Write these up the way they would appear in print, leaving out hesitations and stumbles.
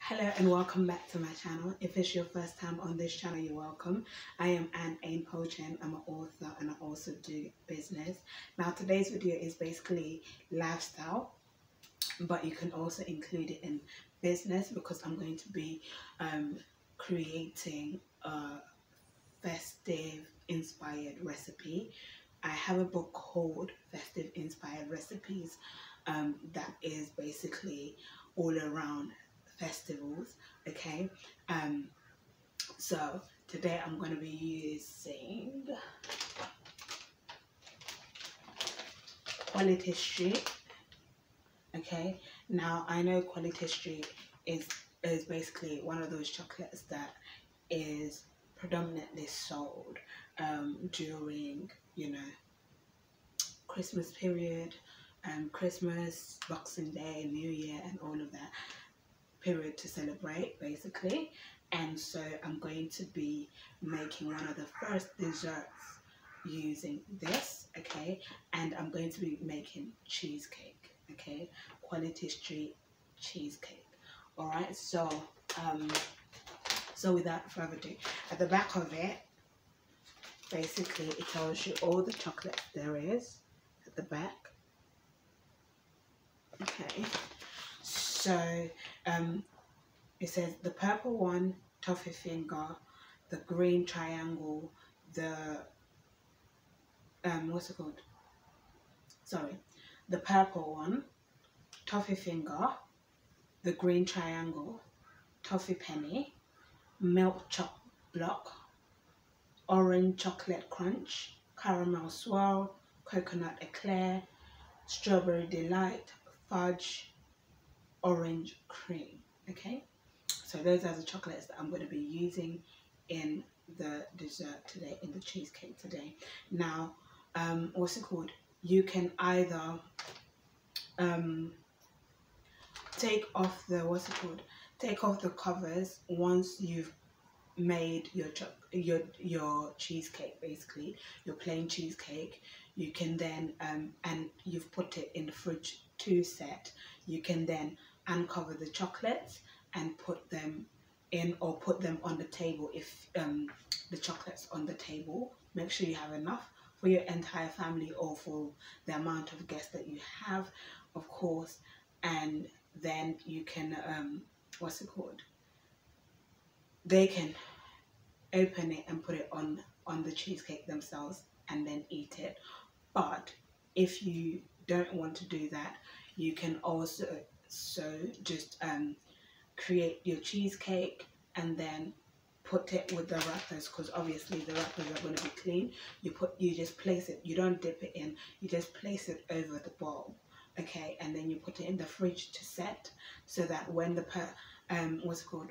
Hello and welcome back to my channel. If it's your first time on this channel, you're welcome. I am A.H.P. I'm an author and I also do business. Now today's video is basically lifestyle, but you can also include it in business because I'm going to be creating a festive inspired recipe. I have a book called Festive Inspired Recipes that is basically all around festivals. Okay, so today I'm going to be using Quality Street. Okay, now I know Quality Street is basically one of those chocolates that is predominantly sold during, you know, Christmas period, Christmas, Boxing Day, New Year, and all of that period to celebrate basically. And so I'm going to be making one of the first desserts using this, okay, and I'm going to be making cheesecake, okay, Quality Street cheesecake. All right, so without further ado, at the back of it basically it tells you all the chocolate there is at the back. Okay, so it says the purple one, toffee finger, the green triangle, the what's it called? Sorry, the purple one, toffee finger, the green triangle, toffee penny, milk choc block, orange chocolate crunch, caramel swirl, coconut eclair, strawberry delight, fudge, orange cream. Okay, so those are the chocolates that I'm going to be using in the dessert today, in the cheesecake today. Now what's it called, you can either take off the covers once you've made your cheesecake, basically your plain cheesecake. You can then and you've put it in the fridge to set, you can then uncover the chocolates and put them in, or put them on the table. If the chocolates on the table, make sure you have enough for your entire family or for the amount of guests that you have, of course. And then you can what's it called, they can open it and put it on the cheesecake themselves and then eat it. But if you don't want to do that, you can also just create your cheesecake and then put it with the wrappers, because obviously the wrappers are going to be clean. You just place it, you don't dip it in, you just place it over the bowl, okay, and then you put it in the fridge to set, so that when the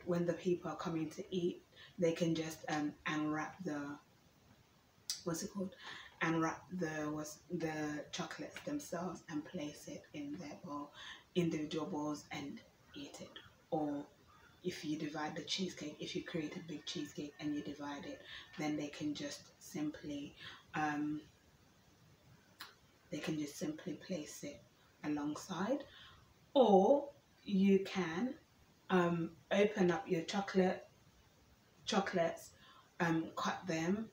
when the people are coming to eat, they can just unwrap the the chocolates themselves and place it in their bowl, individual bowls, and eat it. Or if you divide the cheesecake, if you create a big cheesecake and you divide it, then they can just simply place it alongside. Or you can open up your chocolates, cut them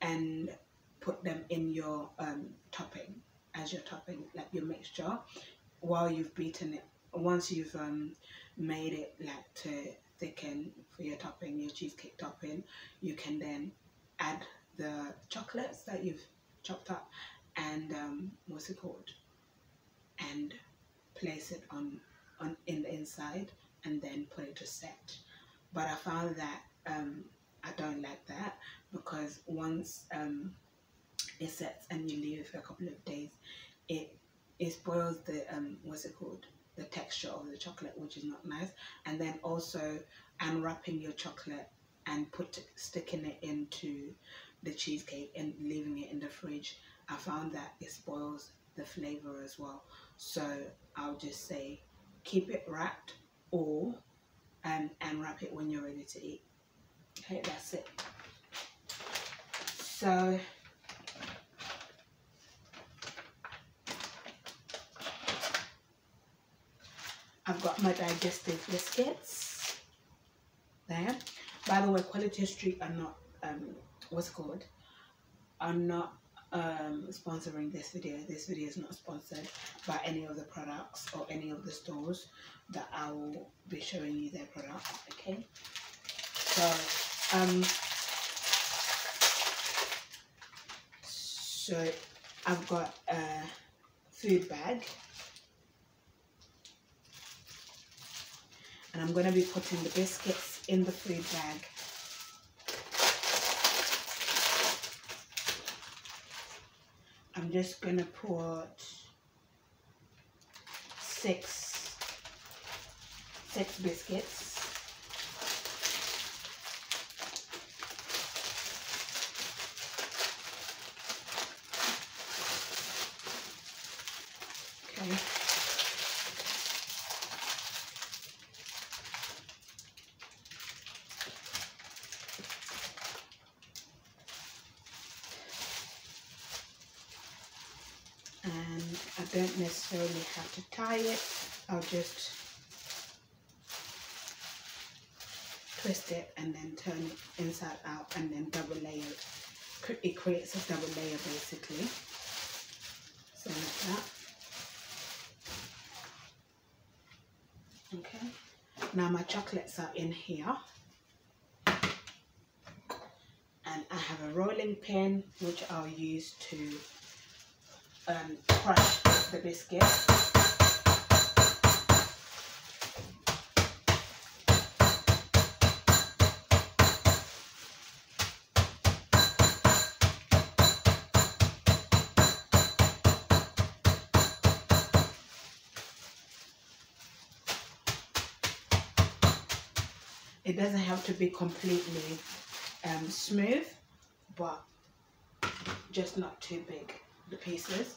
and put them in your topping, as your topping, like your mixture, while you've beaten it. Once you've made it like to thicken for your topping, your cheesecake topping, you can then add the chocolates that you've chopped up and and place it on in the inside and then put it to set. But I found that I don't like that, because once it sets and you leave it for a couple of days, it spoils the the texture of the chocolate, which is not nice. And then also unwrapping your chocolate and sticking it into the cheesecake and leaving it in the fridge, I found that it spoils the flavor as well. So I'll just say keep it wrapped, or unwrap it when you're ready to eat. Okay, that's it. So I've got my digestive biscuits. there. By the way, Quality Street are not what's it called? Are not sponsoring this video. This video is not sponsored by any of the products or any of the stores that I will be showing you their products. Okay, so I've got a food bag, and I'm going to be putting the biscuits in the food bag. I'm just going to put six biscuits. Okay. And I don't necessarily have to tie it. I'll just twist it and then turn it inside out and then double layer it. It creates a double layer basically. So like that. Okay. Now my chocolates are in here. And I have a rolling pin which I'll use to crush the biscuit. It doesn't have to be completely smooth, but just not too big, the pieces.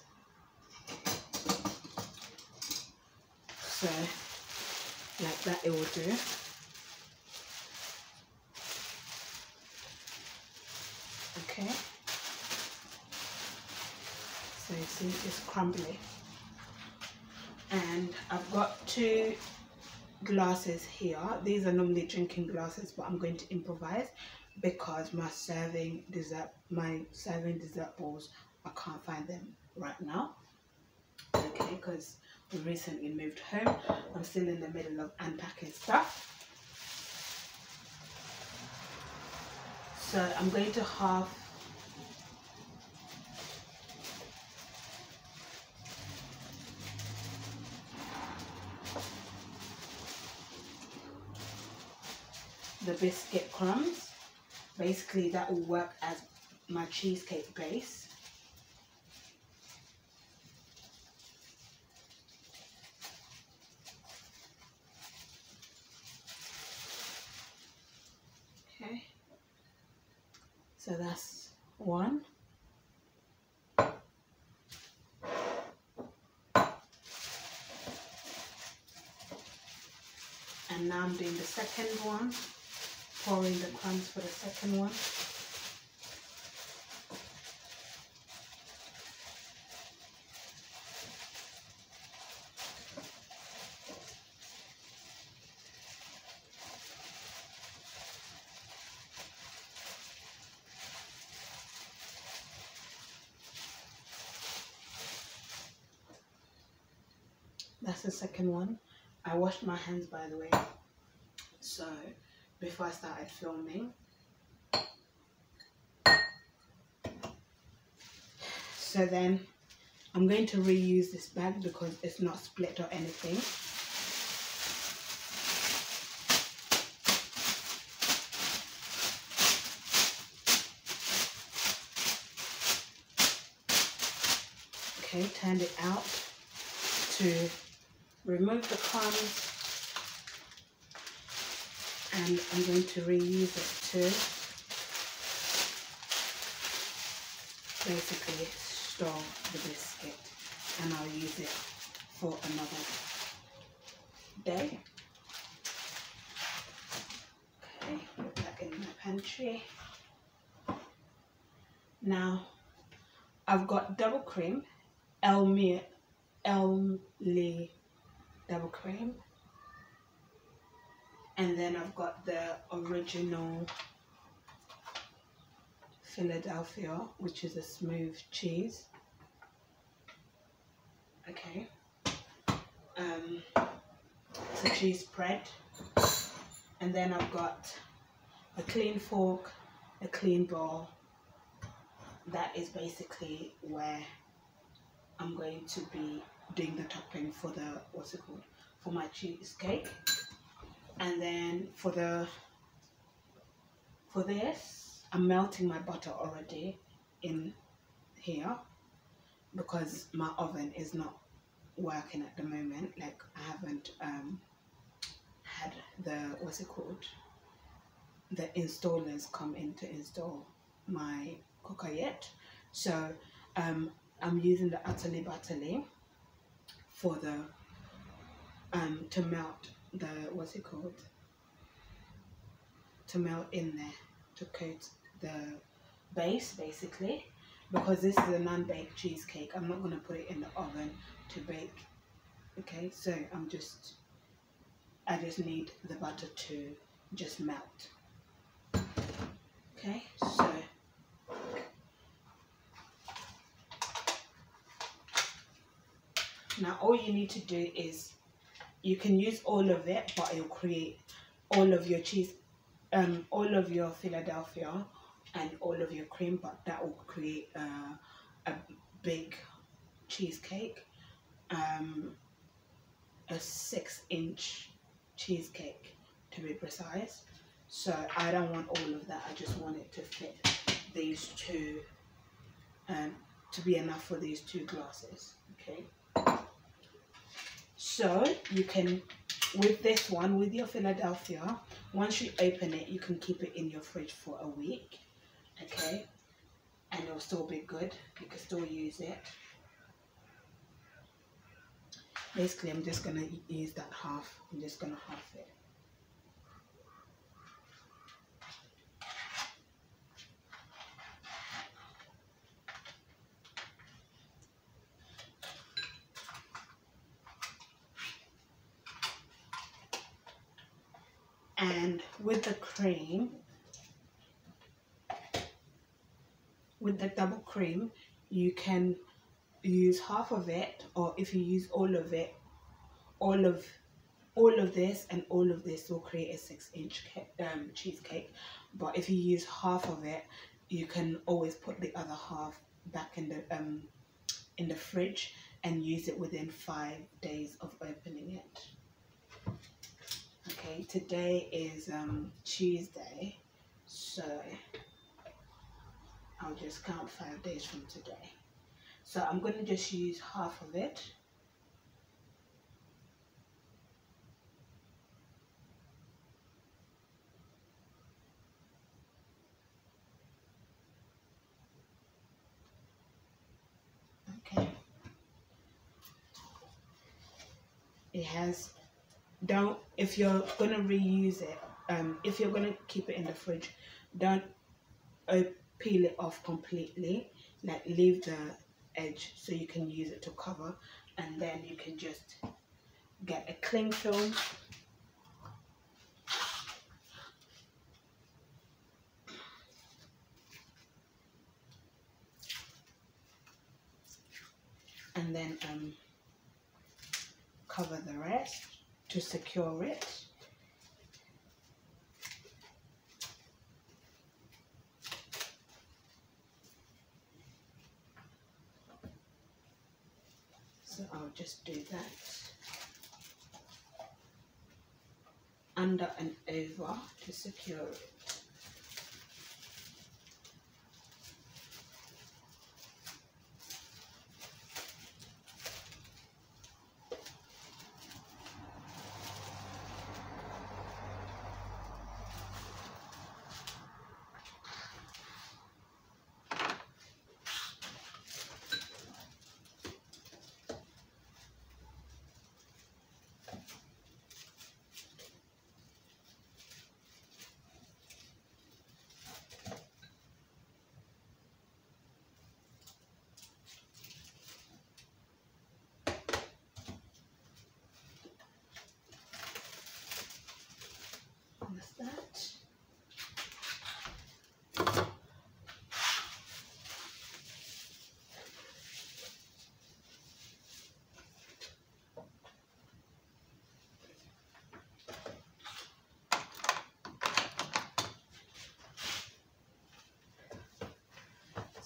So like that it will do. Okay. So you see it's crumbly. And I've got 2 glasses here. These are normally drinking glasses, but I'm going to improvise because my serving dessert bowls, I can't find them right now. Okay, because we recently moved home. I'm still in the middle of unpacking stuff. So I'm going to halve the biscuit crumbs. Basically that will work as my cheesecake base. Okay, so that's one. And now I'm doing the second one, pouring the crumbs for the second one. That's the second one. I washed my hands, by the way, so before I started filming. So then I'm going to reuse this bag because it's not split or anything. Okay, turned it out to remove the crumbs, and I'm going to reuse it to basically store the biscuit, and I'll use it for another day. Okay, put that in my pantry. Now I've got double cream, Elmley double cream. And then I've got the original Philadelphia, which is a smooth cheese. Okay. It's a cheese spread. And then I've got a clean fork, a clean bowl. That is basically where I'm going to be doing the topping for the, what's it called, for my cheesecake. And then for this, I'm melting my butter already in here because my oven is not working at the moment. Like, I haven't had the, what's it called, the installers come in to install my cooker yet. So I'm using the Atelier Batelier for the to melt the, what's it called, to melt in there, to coat the base basically, because this is a non-baked cheesecake. I'm not going to put it in the oven to bake. Okay, so I just need the butter to just melt. Okay, so now all you need to do is, you can use all of it, but it'll create all of your cheese, all of your Philadelphia and all of your cream, but that will create a big cheesecake, a 6-inch cheesecake to be precise. So I don't want all of that. I just want it to fit these two, to be enough for these 2 glasses. Okay. So you can, with this one, with your Philadelphia, once you open it, you can keep it in your fridge for a week. Okay. And it'll still be good. You can still use it. Basically, I'm just going to use that half. I'm just going to half it. And with the cream, with the double cream, you can use half of it, or if you use all of it, all of this and all of this will create a 6-inch cheesecake. But if you use half of it, you can always put the other half back in the fridge and use it within 5 days of opening it. Okay, today is Tuesday, so I'll just count 5 days from today. So I'm going to just use half of it. Okay. It has, if you're going to reuse it, if you're going to keep it in the fridge, don't peel it off completely. Like, leave the edge so you can use it to cover, and then you can just get a cling film and then cover the rest to secure it. So I'll just do that under and over to secure it.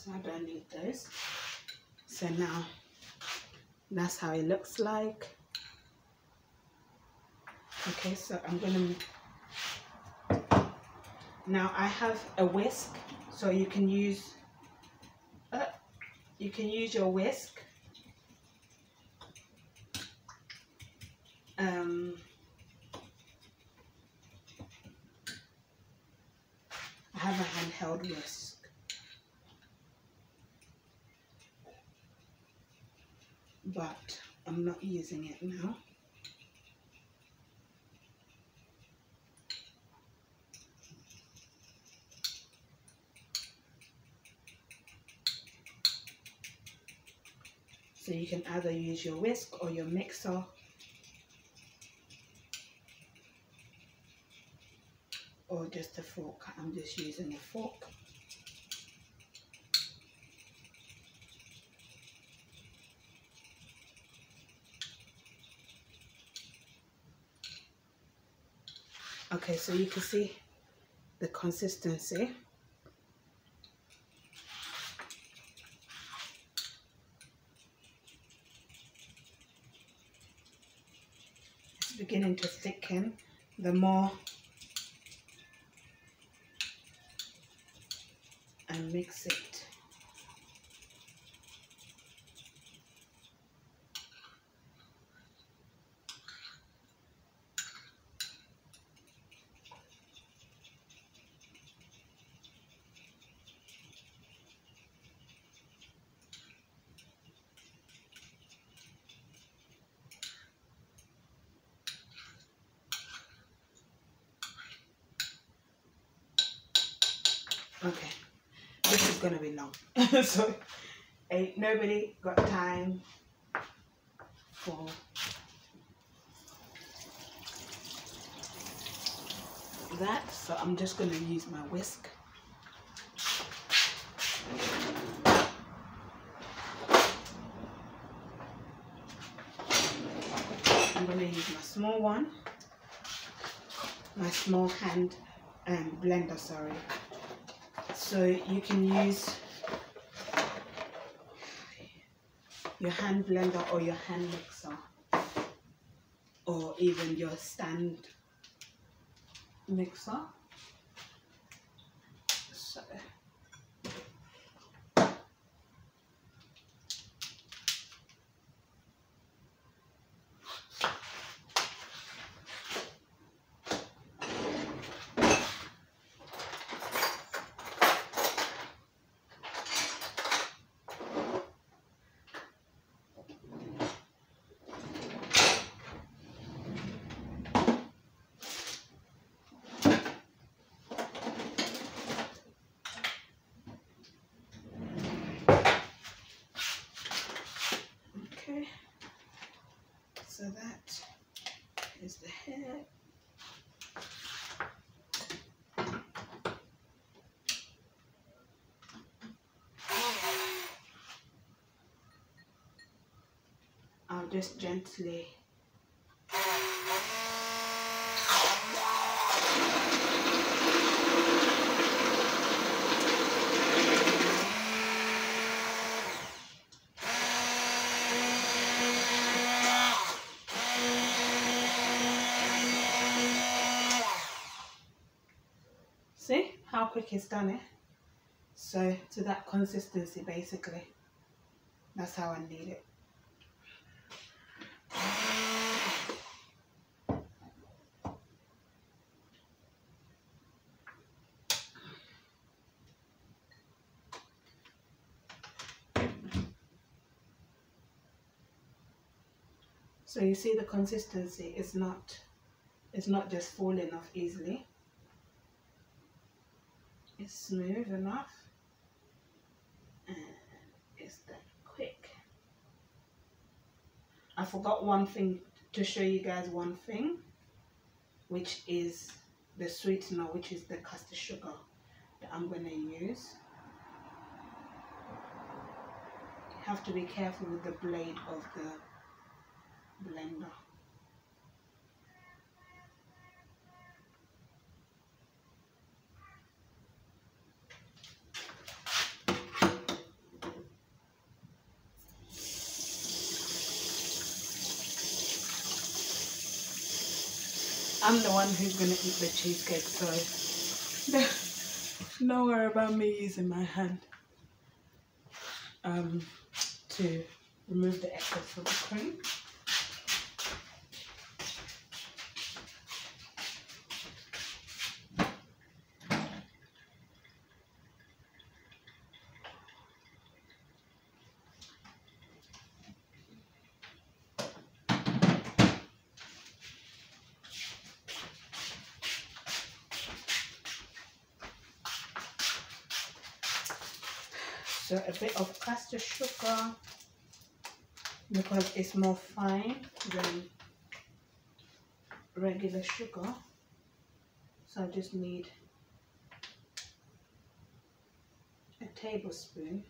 so I don't need those. So now that's how it looks like. Okay, so I'm gonna, now I have a whisk, so you can use your whisk. I have a handheld whisk, but I'm not using it now. So you can either use your whisk or your mixer, or just a fork. I'm just using a fork. Okay, so you can see the consistency. It's beginning to thicken. The more I mix it, okay, this is gonna be long. So ain't nobody got time for that, so I'm just gonna use my whisk. I'm gonna use my small one, my small hand blender, sorry. So you can use your hand blender or your hand mixer, or even your stand mixer. So okay, so that is the head. I'll just gently see how quick it's done it. So to that consistency, basically, that's how I need it. So you see the consistency is not just falling off easily. It's smooth enough and it's that quick. I forgot one thing to show you guys, one thing, which is the sweetener, which is the caster sugar that I'm going to use. You have to be careful with the blade of the blender. I'm the one who's going to eat the cheesecake, so don't worry about me using my hand to remove the excess from the cream. So a bit of caster sugar because it's more fine than regular sugar. So I just need a tablespoon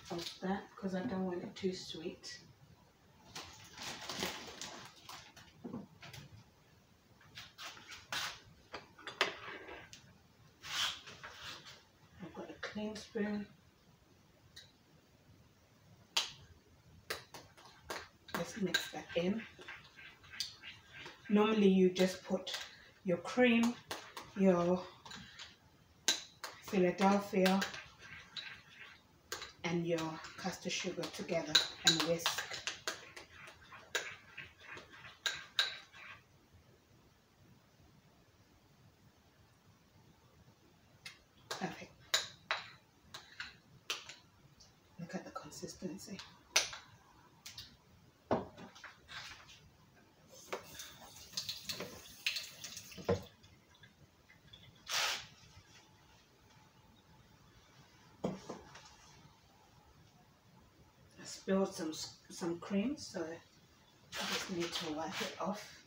of that because I don't want it too sweet. I've got a clean spoon. Let's mix that in. Normally you just put your cream, your Philadelphia and your caster sugar together and whisk. Perfect. Look at the consistency. I spilled some cream, so I just need to wipe it off.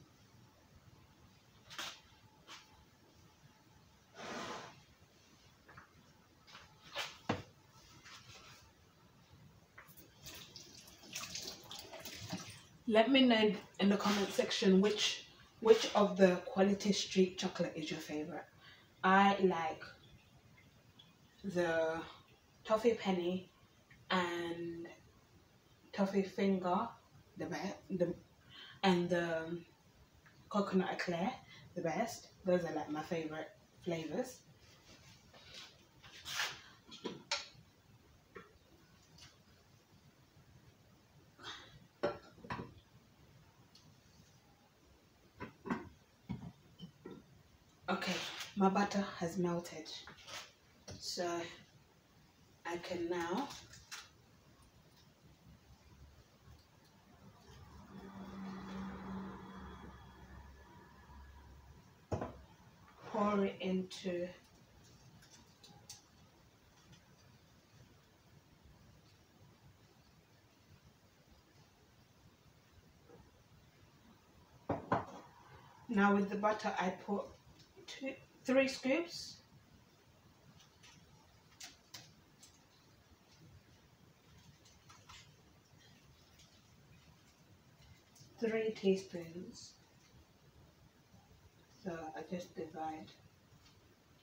Let me know in the comment section which of the Quality Street chocolate is your favorite. I like the toffee penny and toffee finger and the coconut eclair the best. Those are like my favorite flavors. Okay, my butter has melted, so I can now pour it into now. With the butter I put 3 scoops. Three teaspoons. So I just divide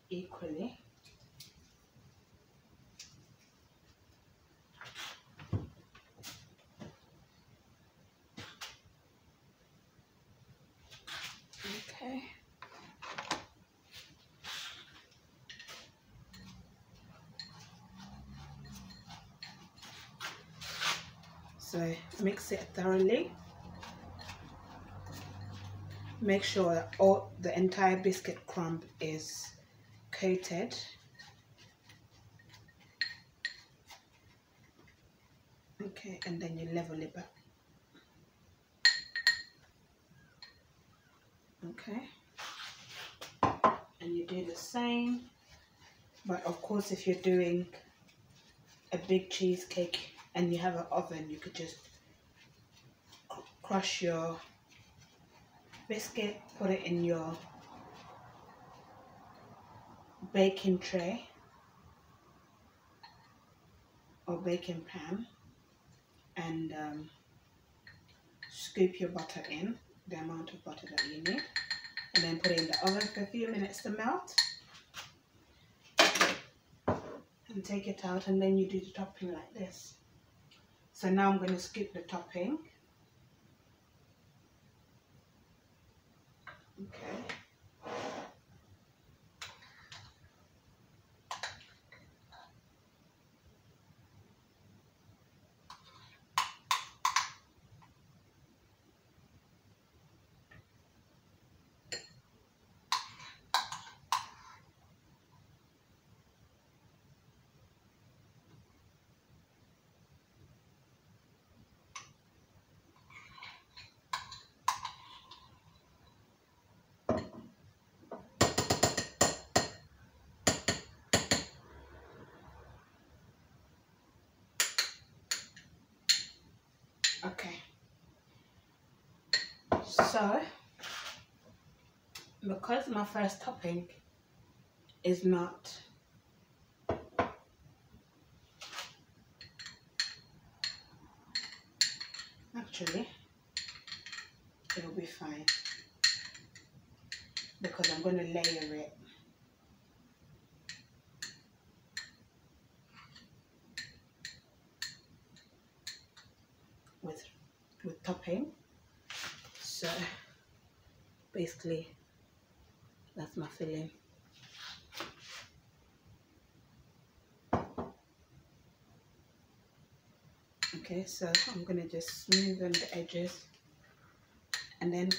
equally. Okay. So mix it thoroughly. Make sure that the entire biscuit crumb is coated. Okay, and then you level it back. Okay. And you do the same. But of course, if you're doing a big cheesecake and you have an oven, you could just crush your biscuit, put it in your baking tray or baking pan, and scoop your butter in, the amount of butter that you need, and then put it in the oven for a few minutes to melt, and take it out, and then you do the topping like this. So now I'm going to scoop the topping. Okay. Okay. So, because my first topping is not actually, it'll be fine because I'm going to layer it with topping. So basically that's my filling. Okay, so I'm going to just smoothen the edges and then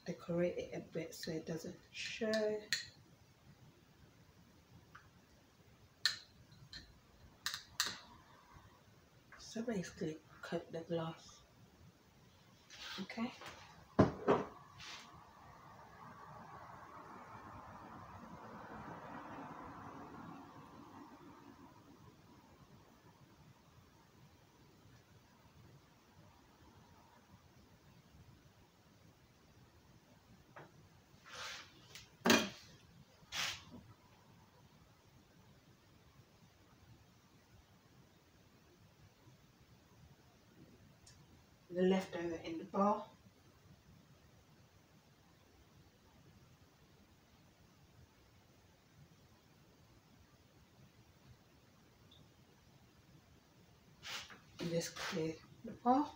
decorate it a bit so it doesn't show. So basically cut the glass. Okay. The leftover in the bowl. And just clear the bowl.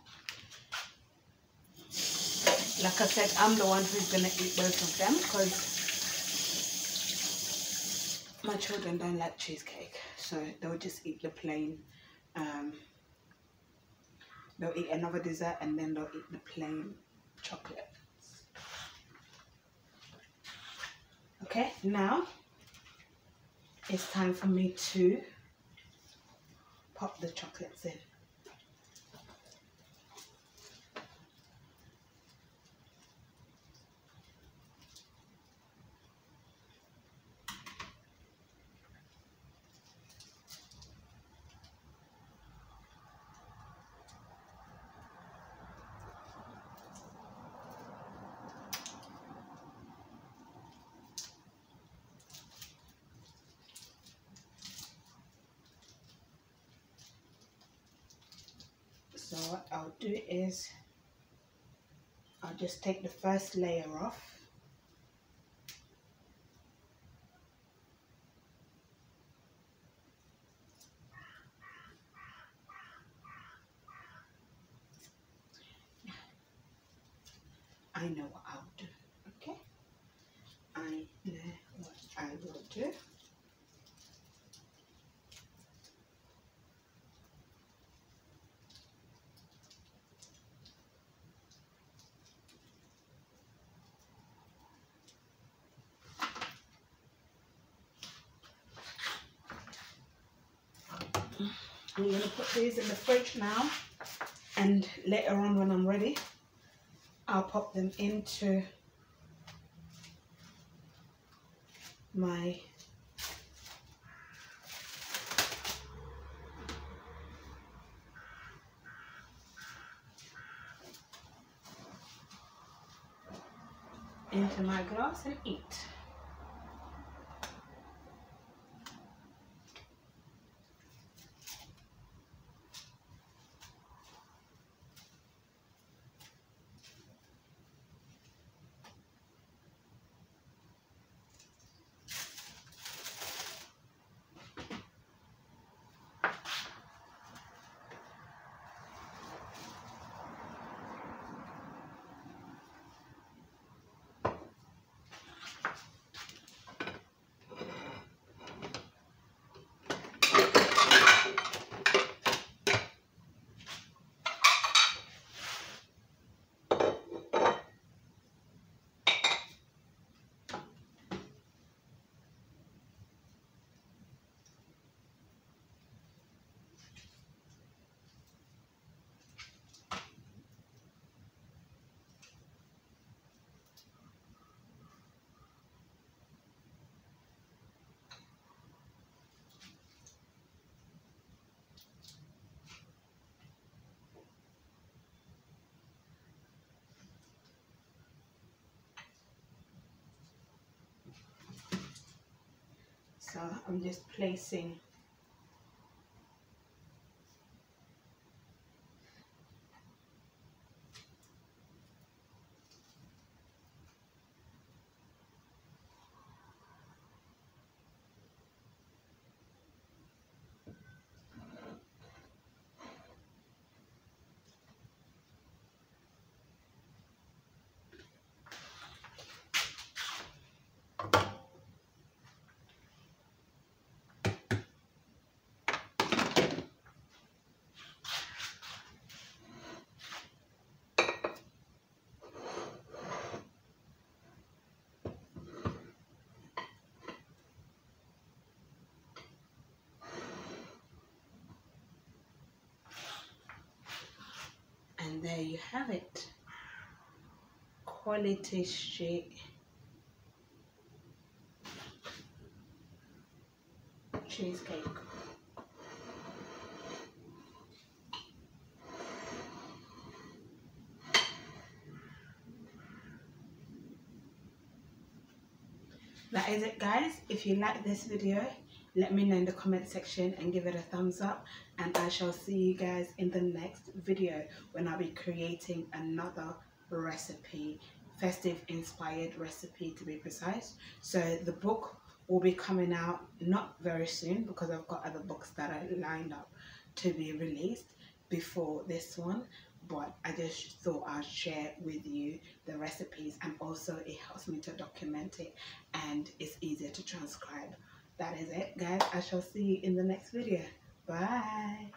Like I said, I'm the one who's going to eat both of them because my children don't like cheesecake, so they'll just eat the plain. They'll eat another dessert and then they'll eat the plain chocolate. Okay, now it's time for me to pop the chocolates in. So what I'll do is I'll just take the first layer off. I know what I'll do, okay? I know what I will do. I'm going to put these in the fridge now, and later on when I'm ready, I'll pop them into my glass and eat. center, I'm just placing and there you have it. Quality street cheesecake. That is it, guys. If you like this video, let me know in the comment section and give it a thumbs up, and I shall see you guys in the next video when I'll be creating another recipe, festive inspired recipe to be precise. So the book will be coming out not very soon because I've got other books that are lined up to be released before this one, but I just thought I'd share with you the recipes, and also it helps me to document it and it's easier to transcribe. That is it, guys. I shall see you in the next video. Bye.